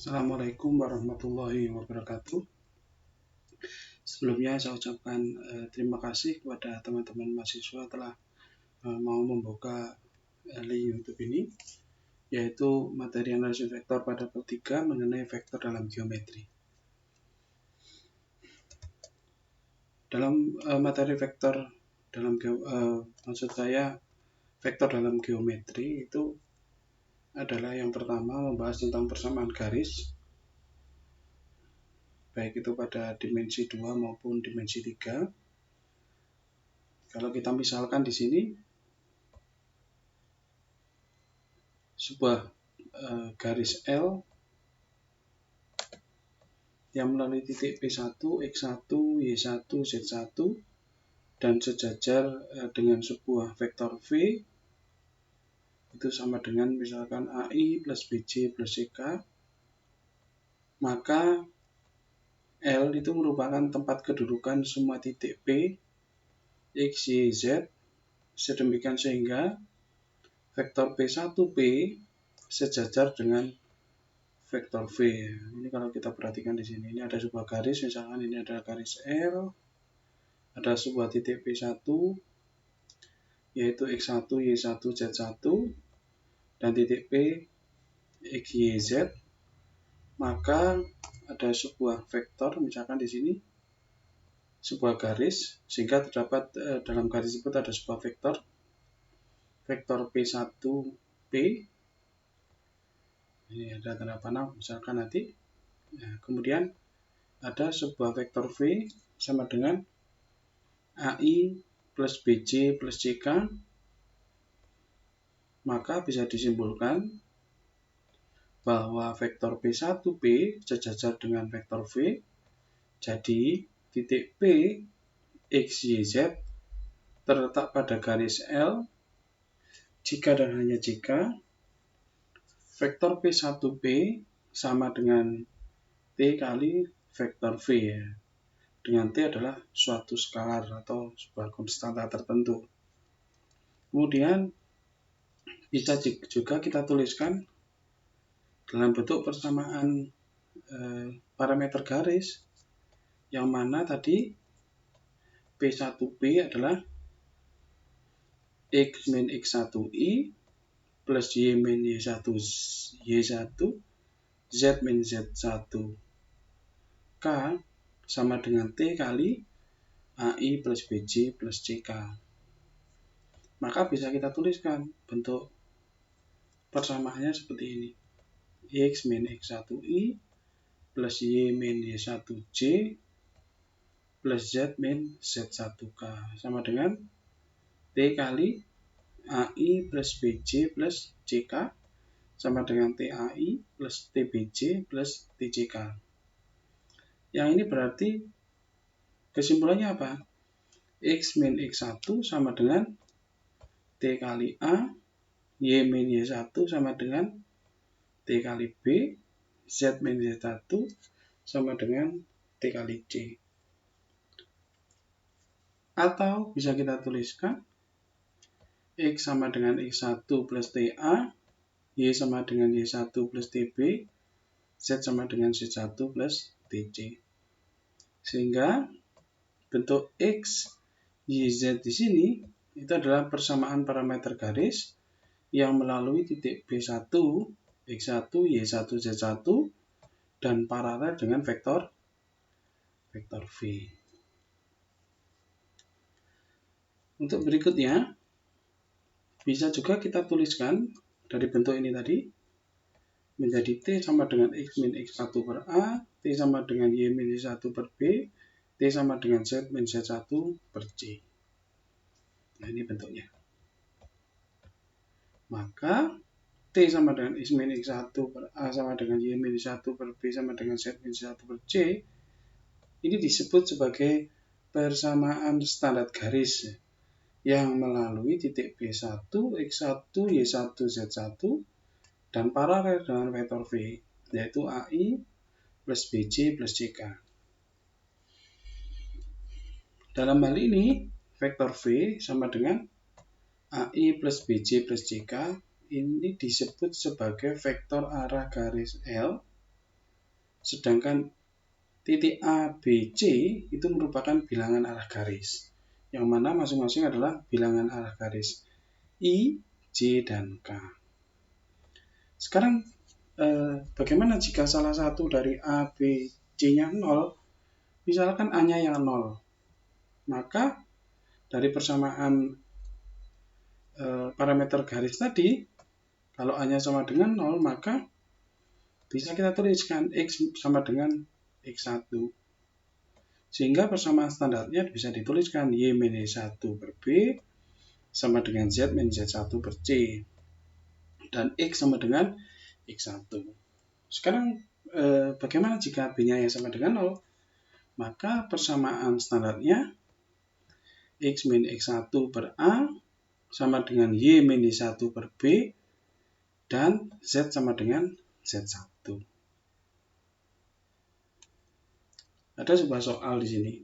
Assalamualaikum warahmatullahi wabarakatuh. Sebelumnya saya ucapkan terima kasih kepada teman-teman mahasiswa telah mau membuka link YouTube ini, yaitu materi analisis vektor pada bab 3 mengenai vektor dalam geometri. Dalam materi vektor dalam vektor dalam geometri itu adalah yang pertama membahas tentang persamaan garis, baik itu pada dimensi 2 maupun dimensi 3. Kalau kita misalkan di sini sebuah garis L yang melalui titik P1, X1, Y1, Z1 dan sejajar dengan sebuah vektor V, itu sama dengan misalkan AI plus BJ plus CK, maka L itu merupakan tempat kedudukan semua titik P, X, Y, Z, sedemikian sehingga vektor P1P sejajar dengan vektor V. Ini kalau kita perhatikan di sini, ini ada sebuah garis, misalkan ini adalah garis L, ada sebuah titik P1 yaitu X1, Y1, Z1 dan titik P X, Y, Z, maka ada sebuah vektor, misalkan di sini sebuah garis, sehingga terdapat dalam garis tersebut ada sebuah vektor P1P. Ini ada tanda panah, misalkan nanti. Kemudian ada sebuah vektor V sama dengan AI plus BJ plus CK, maka bisa disimpulkan bahwa vektor P1P sejajar dengan vektor V. Jadi titik P X, Y, Z terletak pada garis L jika dan hanya jika vektor P1P sama dengan T kali vektor V, ya. Dengan T adalah suatu skalar atau sebuah konstanta tertentu. Kemudian bisa juga kita tuliskan dalam bentuk persamaan parameter garis, yang mana tadi P1P adalah X min X1I plus Y min Y1 Z min Z1 K sama dengan T kali AI plus BJ plus CK. Maka bisa kita tuliskan bentuk persamaannya seperti ini. X min X1I plus Y min Y1J plus Z min Z1K sama dengan T kali AI plus BJ plus CK sama dengan TAI plus TBJ plus TCK. Yang ini berarti kesimpulannya apa? X min X1 sama dengan T kali A, Y min Y1 sama dengan T kali B, Z min Z1 sama dengan T kali C. Atau bisa kita tuliskan X sama dengan X1 plus TA, Y sama dengan Y1 plus TB, Z sama dengan Z1 plus TC. Sehingga bentuk X, Y, Z di sini itu adalah persamaan parameter garis yang melalui titik B1, X1, Y1, Z1 dan paralel dengan vektor V. Untuk berikutnya, bisa juga kita tuliskan dari bentuk ini tadi menjadi T sama dengan X min X1 per A, T sama dengan Y min Y1 per B, T sama dengan Z min Z1 per C. Nah, ini bentuknya. Maka T sama dengan X min X1 per A sama dengan Y min Y1 per B sama dengan Z min Z1 per C, ini disebut sebagai persamaan standar garis yang melalui titik B1, X1, Y1, Z1 dan paralel dengan vektor V, yaitu AI plus BJ plus CK. Dalam hal ini, vektor V sama dengan AI plus BJ plus CK ini disebut sebagai vektor arah garis L Sedangkan titik A, B, C itu merupakan bilangan arah garis, yang mana masing-masing adalah bilangan arah garis I, J, dan K. Sekarang bagaimana jika salah satu dari A, B, C-nya 0, misalkan A-nya yang 0, maka dari persamaan parameter garis tadi, kalau A-nya sama dengan 0, maka bisa kita tuliskan X sama dengan X1. Sehingga persamaan standarnya bisa dituliskan Y min Y1 per B sama dengan Z min Z1 per C. Dan X sama dengan X1. Sekarang bagaimana jika B-nya yang sama dengan 0? Maka persamaan standarnya X min X1 per A sama dengan Y min Y1 per B dan Z sama dengan Z1. Ada sebuah soal di sini.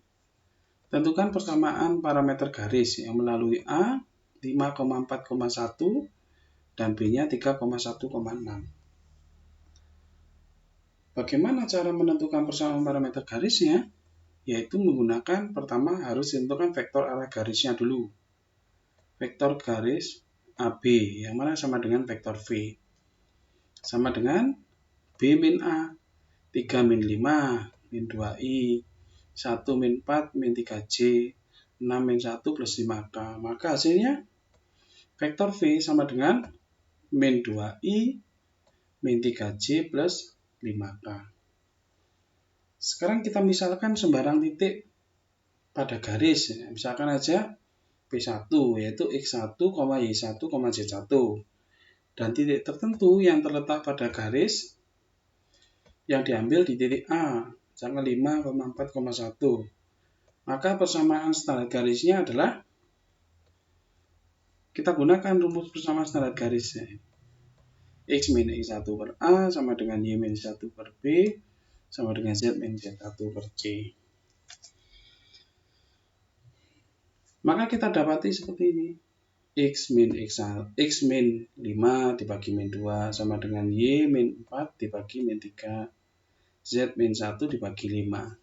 Tentukan persamaan parameter garis yang melalui A 5,4,1 dan B-nya 3,1,6. Bagaimana cara menentukan persamaan parameter garisnya? Yaitu menggunakan, pertama harus ditentukan vektor arah garisnya dulu. Vektor garis AB yang mana sama dengan vektor V. Sama dengan B min A, 3 min 5, min 2I, 1 min 4, min 3J, 6 min 1 plus 5K. Maka hasilnya vektor V sama dengan min 2I, min 3J plus 5K. Sekarang kita misalkan sembarang titik pada garis. Misalkan aja P1 yaitu X1, Y1, Z1. Dan titik tertentu yang terletak pada garis yang diambil di titik A, misalkan 5,4,1. Maka persamaan standar garisnya adalah kita gunakan rumus persamaan standar garisnya. X min X1 per A sama dengan Y min Y1 per B sama dengan Z min Z1 per C. Maka kita dapati seperti ini. X min 5 dibagi min 2 sama dengan Y min 4 dibagi min 3. Z min 1 dibagi 5.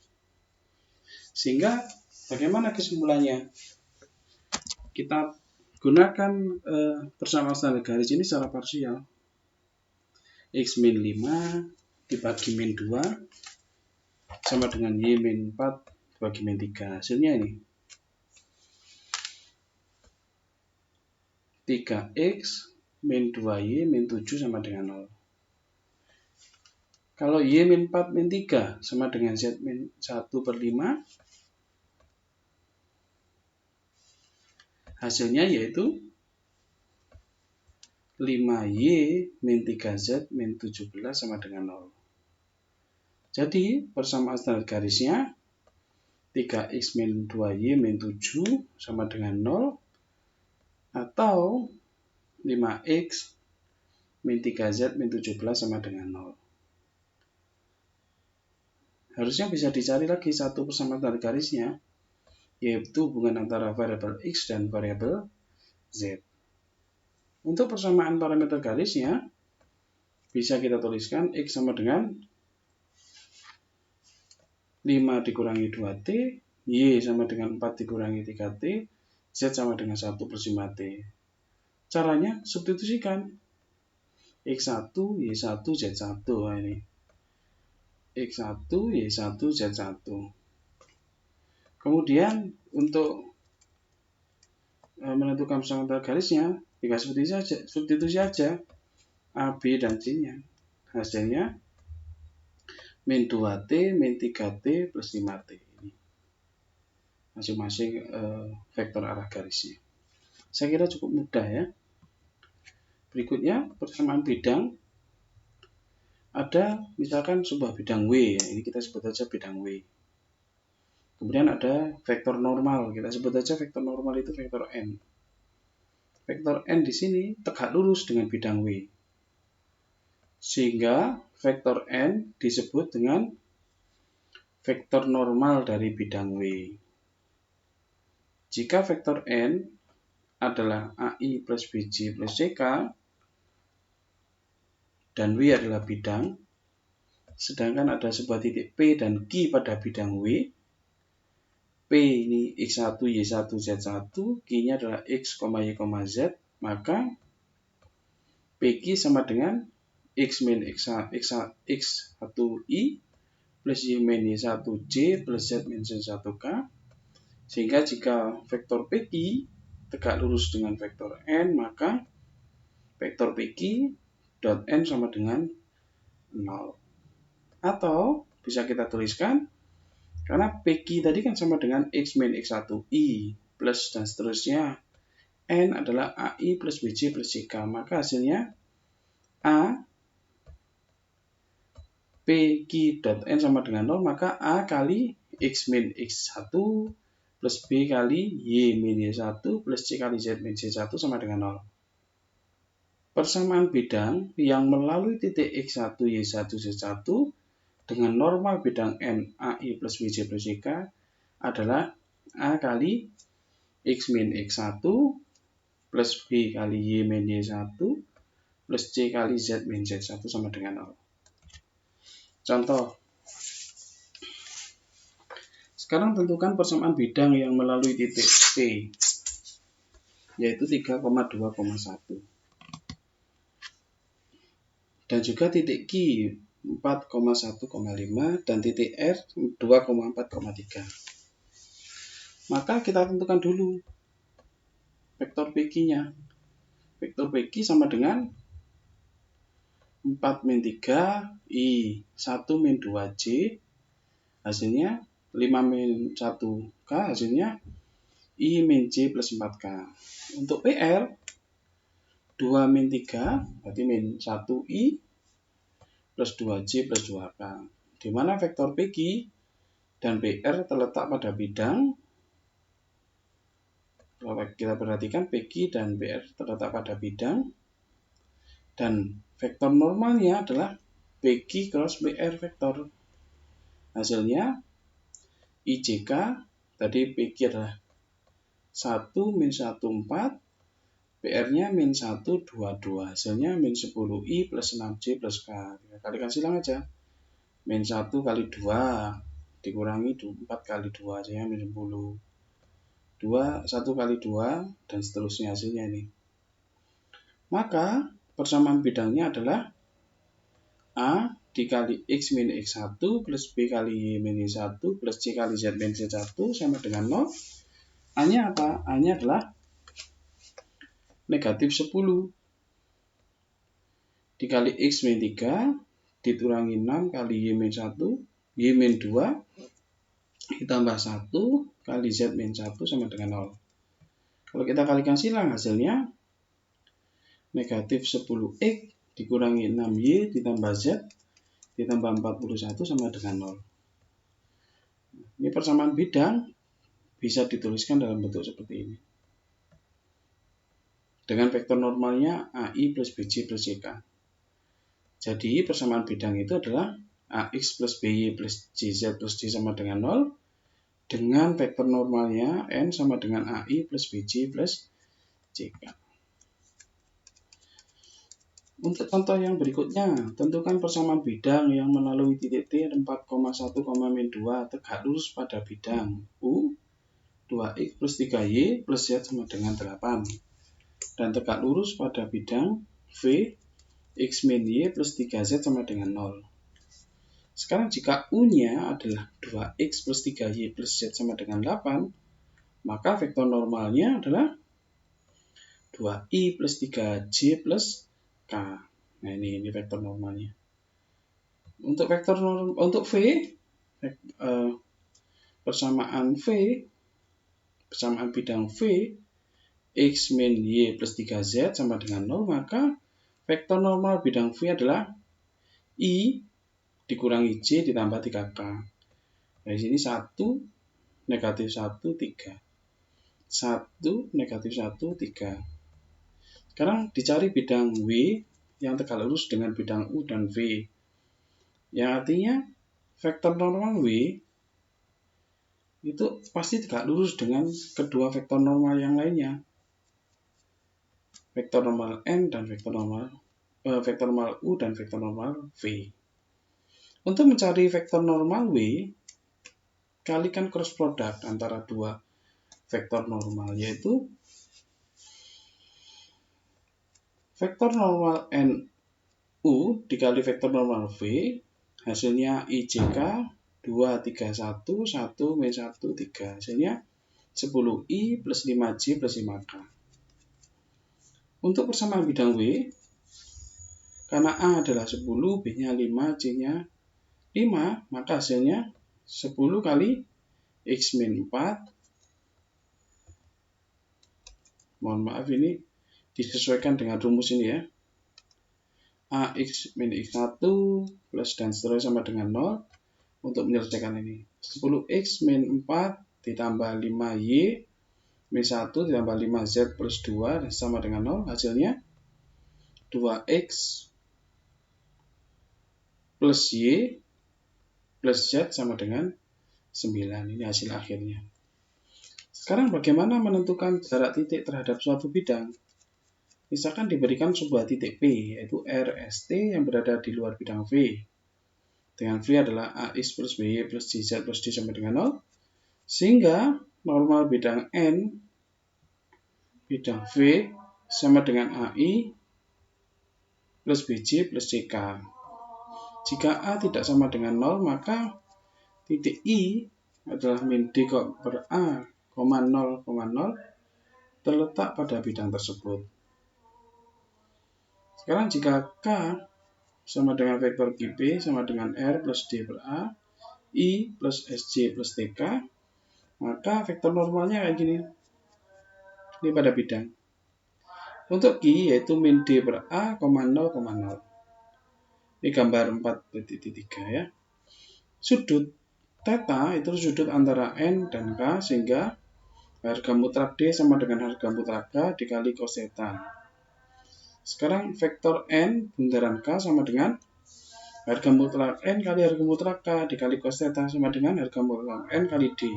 Sehingga bagaimana kesimpulannya? Kita gunakan persamaan standar garis ini secara parsial. X min 5 dibagi min 2 sama dengan Y min 4 dibagi min 3. Hasilnya ini 3X min 2Y min 7 sama dengan 0. Kalau Y min 4 min 3 sama dengan Z min 1 per 5, hasilnya yaitu 5Y min 3Z min 17 sama dengan 0. Jadi persamaan standar garisnya 3X min 2Y min 7 sama dengan 0 atau 5X min 3Z min 17 sama dengan 0. Harusnya bisa dicari lagi satu persamaan standar garisnya, yaitu hubungan antara variabel X dan variabel Z. Untuk persamaan parameter garisnya, bisa kita tuliskan X sama dengan 5 dikurangi 2T, Y sama dengan 4 dikurangi 3T, Z sama dengan 1 plus 5T. Caranya substitusikan X1, Y1, Z1. Nah, ini X1, Y1, Z1. Kemudian untuk menentukan persamaan garisnya, jika substitusi saja A, B, dan C-nya. Hasilnya min 2T, min 3T, plus 5T. Ini masing-masing vektor arah garisnya. Saya kira cukup mudah ya. Berikutnya persamaan bidang. Ada misalkan sebuah bidang W, ya. Ini kita sebut saja bidang W. Kemudian ada vektor normal, kita sebut saja vektor normal itu vektor N. Vektor N di sini tegak lurus dengan bidang W. Sehingga vektor N disebut dengan vektor normal dari bidang W. Jika vektor N adalah AI plus BJ plus CK, dan W adalah bidang, sedangkan ada sebuah titik P dan Q pada bidang W. P ini X1, Y1, Z1, Q-nya adalah X, Y, Z, maka PQ sama dengan X min X1I plus Y min Y1J plus Z min Z1K. Sehingga jika vektor PQ tegak lurus dengan vektor N, maka vektor PQ dot N sama dengan 0. Atau bisa kita tuliskan, karena PQ tadi kan sama dengan X min X1I plus dan seterusnya. N adalah AI plus BJ plus CK. Maka hasilnya A PQ dot N sama dengan 0. Maka A kali X min X1 plus B kali Y min Y1 plus C kali Z min Z1 sama dengan 0. Persamaan bidang yang melalui titik X1, Y1, Z1 dengan normal bidang N, AI plus BJ plus CK adalah A kali X min X1 plus B kali Y min Y1 plus C kali Z min Z1 sama dengan 0. Contoh. Sekarang tentukan persamaan bidang yang melalui titik P, yaitu 3,2,1. Dan juga titik Q 4,1,5 dan titik R 2,4,3. Maka kita tentukan dulu vektor PQ-nya. Vektor PQ sama dengan 4 min 3 I 1 min 2J, hasilnya 5 min 1K, hasilnya I min J plus 4K. Untuk PR 2 min 3 berarti min 1I plus 2J plus 2K, di mana vektor PQ dan PR terletak pada bidang. Kalau kita perhatikan PQ dan PR terletak pada bidang, dan vektor normalnya adalah PQ cross PR vektor. Hasilnya IJK tadi PQ adalah 1 min 1 4, PR-nya min 1 2 2, hasilnya min 10I plus 6J plus K. Kita kalikan silang aja. Min 1 kali 2 dikurangi 4 kali 2, hasilnya min 10. 1 kali 2 dan seterusnya hasilnya ini. Maka persamaan bidangnya adalah A dikali X min X1 plus B kali Y min Y1 plus C kali Z min Z1 sama dengan 0. A-nya apa? A-nya adalah negatif 10 dikali X min 3 dikurangi 6 kali Y min 1, Y min 2 ditambah 1 kali Z min 1 sama dengan 0. Kalau kita kalikan silang hasilnya negatif 10X dikurangi 6Y ditambah Z ditambah 41 sama dengan 0. Ini persamaan bidang bisa dituliskan dalam bentuk seperti ini. Dengan vektor normalnya AI plus BJ plus CK. Jadi persamaan bidang itu adalah AX plus BY plus JZ plus D sama dengan 0. Dengan vektor normalnya N sama dengan AI plus BJ plus CK. Untuk contoh yang berikutnya, tentukan persamaan bidang yang melalui titik T 4,1,2 tegak lurus pada bidang U 2X plus 3Y plus Z sama dengan 8 dan tegak lurus pada bidang V X min Y plus 3Z sama dengan 0. Sekarang jika U-nya adalah 2X plus 3Y plus Z sama dengan 8, maka vektor normalnya adalah 2I plus 3J plus K. Nah ini vektor normalnya. Untuk vektor untuk V, persamaan bidang V X min Y plus 3Z sama dengan 0, maka vektor normal bidang V adalah I dikurangi J ditambah 3K. Dari sini 1, negatif 1, 3. 1, negatif 1, 3. Sekarang dicari bidang W yang tegak lurus dengan bidang U dan V. Yang artinya vektor normal W itu pasti tegak lurus dengan kedua vektor normal yang lainnya. Vektor normal N dan vektor normal U dan vektor normal V. Untuk mencari vektor normal W, kalikan cross product antara dua vektor normal, yaitu vektor normal NU dikali vektor normal V, hasilnya IJK 2, 3, 1, 1, min 1, 3. Hasilnya 10I plus 5J plus 5K. Untuk persamaan bidang W, karena A adalah 10, B-nya 5, C-nya 5, maka hasilnya 10 kali X min 4. Mohon maaf, ini disesuaikan dengan rumus ini ya. AX min X1 plus dan seterusnya sama dengan 0. Untuk menyelesaikan ini, 10X min 4 ditambah 5Y min 1 ditambah 5Z plus 2 sama dengan 0. Hasilnya 2X plus Y plus Z sama dengan 9. Ini hasil akhirnya. Sekarang bagaimana menentukan jarak titik terhadap suatu bidang? Misalkan diberikan sebuah titik P, yaitu RST yang berada di luar bidang V. Dengan V adalah AX plus BY plus JZ plus D sama dengan 0. Sehingga normal bidang N, bidang V sama dengan AI plus BJ plus CK. Jika A tidak sama dengan 0, maka titik I adalah min D per A, 0,0 terletak pada bidang tersebut. Sekarang jika K sama dengan vektor QP sama dengan R plus D per A, I plus SJ plus TK, maka vektor normalnya kayak gini. Ini pada bidang. Untuk Q yaitu min D per A, 0,0. Ini gambar 4.3 ya. Sudut theta itu sudut antara N dan K, sehingga harga mutlak D sama dengan harga mutlak K dikali cos theta. Sekarang vektor N bundaran K sama dengan harga mutlak N kali harga mutlak K dikali cos theta sama dengan harga mutlak N kali D.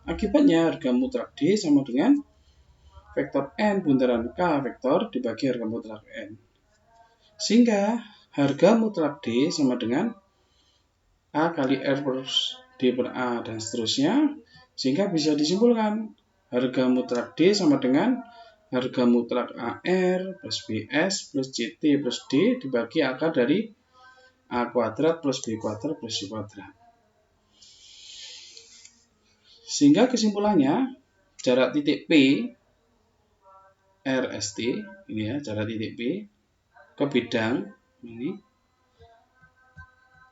Akibatnya harga mutlak D sama dengan vektor N bundaran K vektor dibagi harga mutlak N. Sehingga harga mutlak D sama dengan A kali R plus D per A dan seterusnya. Sehingga bisa disimpulkan harga mutlak D sama dengan harga mutlak AR plus BS plus CT plus D dibagi akar dari A kuadrat plus B kuadrat plus C kuadrat. Sehingga kesimpulannya jarak titik P RST ini ya, jarak titik P ke bidang ini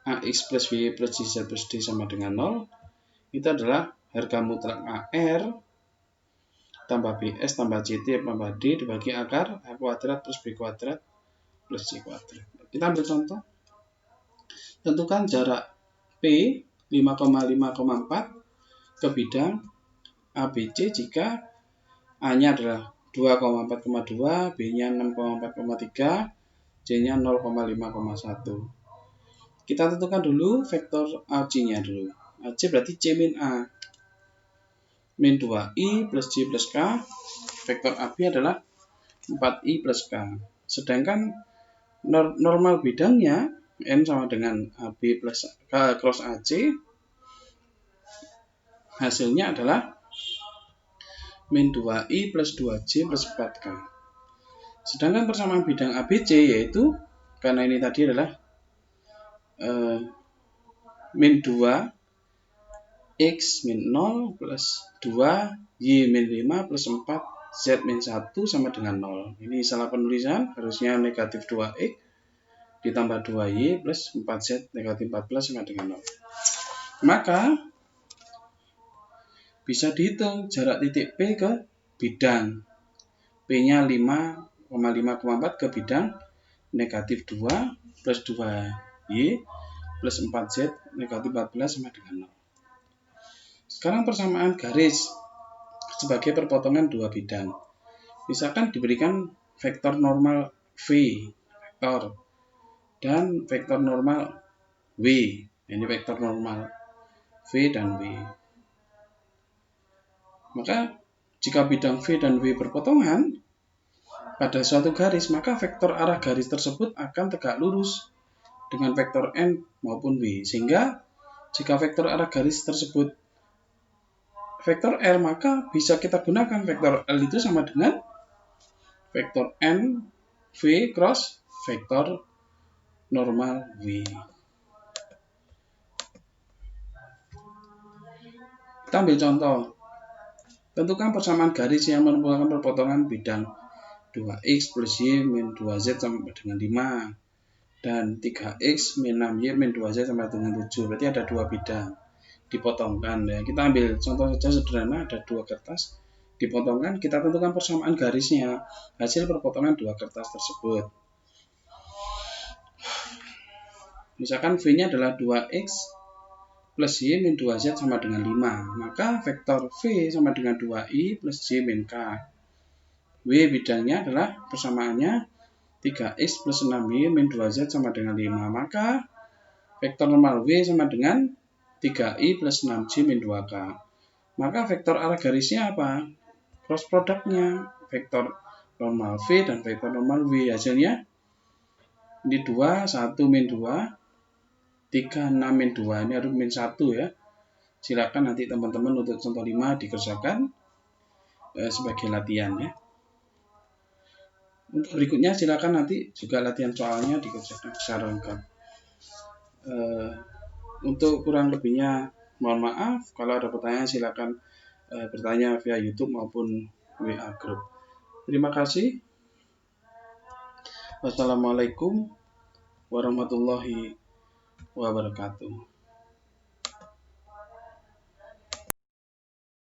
AX plus BY plus JZ plus D sama dengan 0, itu adalah harga mutlak AR tambah BS tambah CT tambah D dibagi akar A kuadrat plus B kuadrat plus C kuadrat. Kita ambil contoh. Tentukan jarak P 5,5,4 ke bidang ABC jika A-nya adalah 2,4,2, B-nya 6,4,3, C-nya 0,5,1. Kita tentukan dulu vektor AC-nya dulu. AC berarti C min A. Min 2I plus J plus K. Vektor AB adalah 4I plus K. Sedangkan normal bidangnya N sama dengan AB plus K cross AC. Hasilnya adalah min 2I plus 2J plus 4K. Sedangkan persamaan bidang ABC yaitu, karena ini tadi adalah min 2 X min 0 plus 2 Y min 5 plus 4 Z min 1 sama dengan 0. Ini salah penulisan, harusnya negatif 2X ditambah 2Y plus 4Z negatif 14 sama dengan 0. Maka bisa dihitung jarak titik P ke bidang. P-nya 5,5,4 ke bidang negatif 2 plus 2Y plus 4Z negatif 14 sama dengan 0. Sekarang persamaan garis sebagai perpotongan dua bidang. Misalkan diberikan vektor normal V, vektor, dan vektor normal W. Ini vektor normal V dan W. Maka jika bidang V dan W berpotongan pada suatu garis, maka vektor arah garis tersebut akan tegak lurus dengan vektor N maupun W. Sehingga jika vektor arah garis tersebut vektor L, maka bisa kita gunakan vektor L itu sama dengan vektor N V cross vektor normal W. Kita ambil contoh. Tentukan persamaan garis yang merupakan perpotongan bidang 2x plus y min 2z sampai dengan 5 dan 3x min 6y min 2z sampai dengan 7. Berarti ada dua bidang dipotongkan ya. Kita ambil contoh saja sederhana, ada dua kertas dipotongkan, kita tentukan persamaan garisnya hasil perpotongan dua kertas tersebut. Misalkan V-nya adalah 2x plus y min 2z sama dengan 5, maka vektor V sama dengan 2i plus y min k. W bidangnya adalah persamaannya 3x plus 6y min 2z sama dengan 5, maka vektor normal W sama dengan 3i plus 6j min 2k. Maka vektor arah garisnya apa? Cross produknya vektor normal V dan vektor normal W. Hasilnya ini 2, 1 min 2, 3, 6 min 2. Ini harus min 1 ya. Silakan nanti teman-teman untuk contoh 5 dikerjakan sebagai latihan ya. Untuk berikutnya silakan nanti juga latihan soalnya dikerjakan secara lengkap. Untuk kurang lebihnya mohon maaf. Kalau ada pertanyaan silakan bertanya via YouTube maupun WA Group. Terima kasih. Wassalamualaikum warahmatullahi wabarakatuh.